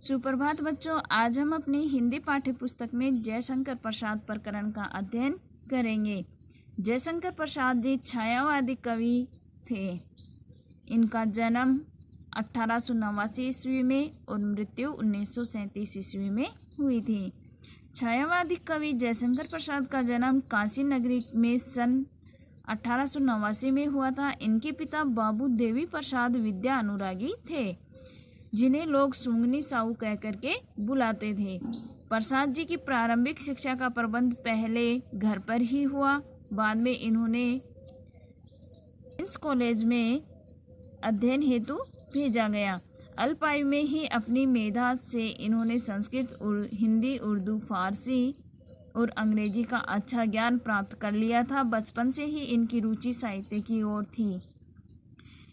सुप्रभात बच्चों, आज हम अपनी हिंदी पाठ्य पुस्तक में जयशंकर प्रसाद प्रकरण का अध्ययन करेंगे। जयशंकर प्रसाद जी छायावादी कवि थे। इनका जन्म 1889 ईस्वी में और मृत्यु 1937 ईस्वी में हुई थी। छायावादी कवि जयशंकर प्रसाद का जन्म काशी नगरी में सन 1889 में हुआ था। इनके पिता बाबू देवी प्रसाद विद्या अनुरागी थे, जिन्हें लोग सुंगनी साहू कह करके बुलाते थे। प्रसाद जी की प्रारंभिक शिक्षा का प्रबंध पहले घर पर ही हुआ। बाद में इन्होंने कॉलेज में अध्ययन हेतु भेजा गया। अल्प आयु में ही अपनी मेधा से इन्होंने संस्कृत, हिंदी, उर्दू, फारसी और अंग्रेजी का अच्छा ज्ञान प्राप्त कर लिया था। बचपन से ही इनकी रुचि साहित्य की ओर थी।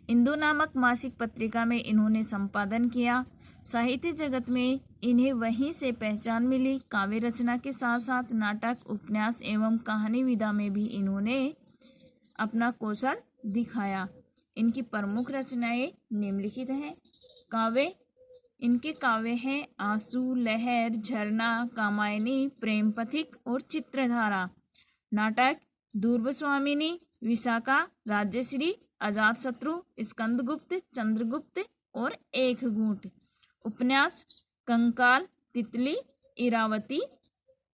इंदु नामक मासिक पत्रिका में इन्होंने संपादन किया। साहित्य जगत में इन्हें वहीं से पहचान मिली। काव्य रचना के साथ साथ नाटक, उपन्यास एवं कहानी विधा में भी इन्होंने अपना कौशल दिखाया। इनकी प्रमुख रचनाएं निम्नलिखित हैं। इनके काव्य हैं आंसू, लहर, झरना, कामायनी, प्रेम पथिक और चित्रधारा। नाटक दूरबस्वामिनी, विशाखा, राज्यश्री, अजातशत्रु, स्कंदगुप्त, चंद्रगुप्त और एक घूंट। उपन्यास कंकाल, तितली, इरावती।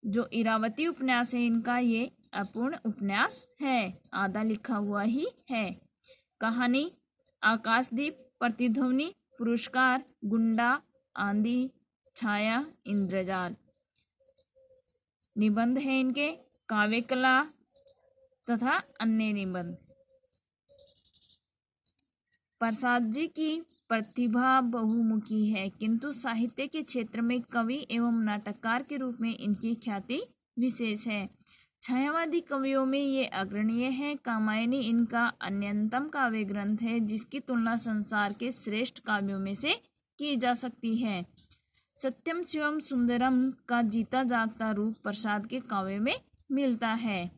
जो इरावती उपन्यास है इनका, ये अपूर्ण उपन्यास है, आधा लिखा हुआ ही है। कहानी आकाशदीप, प्रतिध्वनि, पुरस्कार, गुंडा, आंधी, छाया, इंद्रजाल। निबंध है इनके काव्य कला तथा अन्य निबंध। प्रसाद जी की प्रतिभा बहुमुखी है, किंतु साहित्य के क्षेत्र में कवि एवं नाटककार के रूप में इनकी ख्याति विशेष है। छायावादी कवियों में ये अग्रणीय है। कामायनी इनका अन्यतम काव्य ग्रंथ है, जिसकी तुलना संसार के श्रेष्ठ काव्यों में से की जा सकती है। सत्यम शिवम सुंदरम का जीता जागता रूप प्रसाद के काव्य में मिलता है।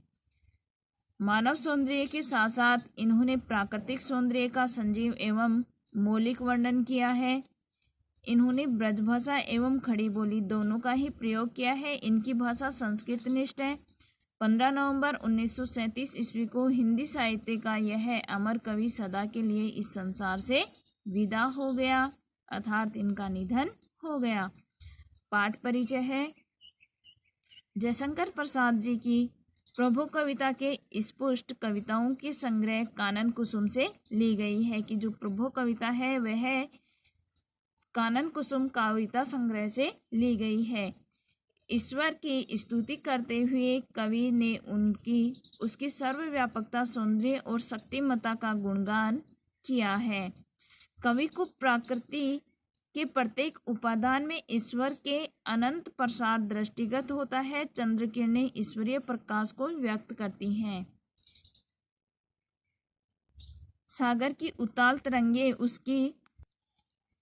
मानव सौंदर्य के साथ साथ इन्होंने प्राकृतिक सौंदर्य का सजीव एवं मौलिक वर्णन किया है। इन्होंने ब्रजभाषा एवं खड़ी बोली दोनों का ही प्रयोग किया है। इनकी भाषा संस्कृत निष्ठ है। 15 नवंबर 1937 ईस्वी को हिंदी साहित्य का यह अमर कवि सदा के लिए इस संसार से विदा हो गया, अर्थात इनका निधन हो गया। पाठ परिचय है। जयशंकर प्रसाद जी की प्रभु कविता के स्पुष्ट कविताओं के संग्रह कानन कुसुम से ली गई है। कि जो प्रभु कविता है वह कानन कुसुम कविता संग्रह से ली गई है। ईश्वर की स्तुति करते हुए कवि ने उसकी सर्वव्यापकता, सौंदर्य और शक्तिमत्ता का गुणगान किया है। कवि को प्रकृति के प्रत्येक उपादान में ईश्वर के अनंत प्रसार दृष्टिगत होता है। चंद्र किरणें ईश्वरीय प्रकाश को व्यक्त करती हैं। सागर की उताल तरंगे उसकी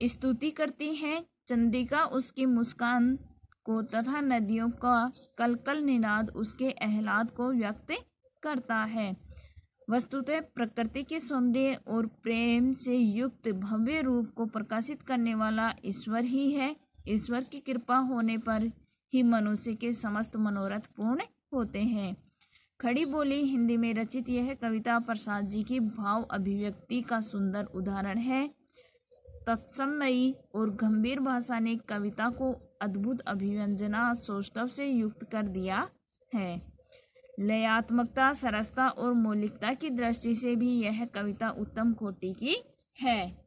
स्तुति करती हैं। चंद्रिका उसकी मुस्कान को तथा नदियों का कलकल निनाद उसके आह्लाद को व्यक्त करता है। वस्तुतः प्रकृति के सौंदर्य और प्रेम से युक्त भव्य रूप को प्रकाशित करने वाला ईश्वर ही है। ईश्वर की कृपा होने पर ही मनुष्य के समस्त मनोरथ पूर्ण होते हैं। खड़ी बोली हिंदी में रचित यह कविता प्रसाद जी की भाव अभिव्यक्ति का सुंदर उदाहरण है। तत्समयी और गंभीर भाषा ने कविता को अद्भुत अभिव्यंजना सौष्ठव से युक्त कर दिया है। लयात्मकता, सरसता और मौलिकता की दृष्टि से भी यह कविता उत्तम कोटि की है।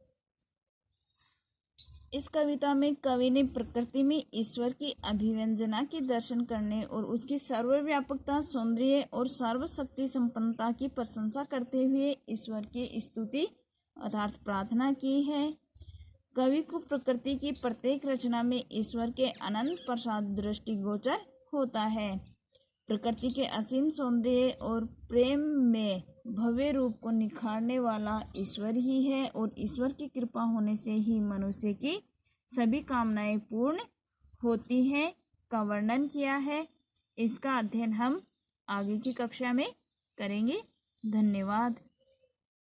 इस कविता में कवि ने प्रकृति में ईश्वर की अभिव्यंजना के दर्शन करने और उसकी सर्वव्यापकता, सौंदर्य और सर्वशक्ति संपन्नता की प्रशंसा करते हुए ईश्वर की स्तुति अर्थात प्रार्थना की है। कवि को प्रकृति की प्रत्येक रचना में ईश्वर के अनंत प्रसाद दृष्टिगोचर होता है। प्रकृति के असीम सौंदर्य और प्रेम में भव्य रूप को निखारने वाला ईश्वर ही है और ईश्वर की कृपा होने से ही मनुष्य की सभी कामनाएं पूर्ण होती हैं का वर्णन किया है। इसका अध्ययन हम आगे की कक्षा में करेंगे। धन्यवाद।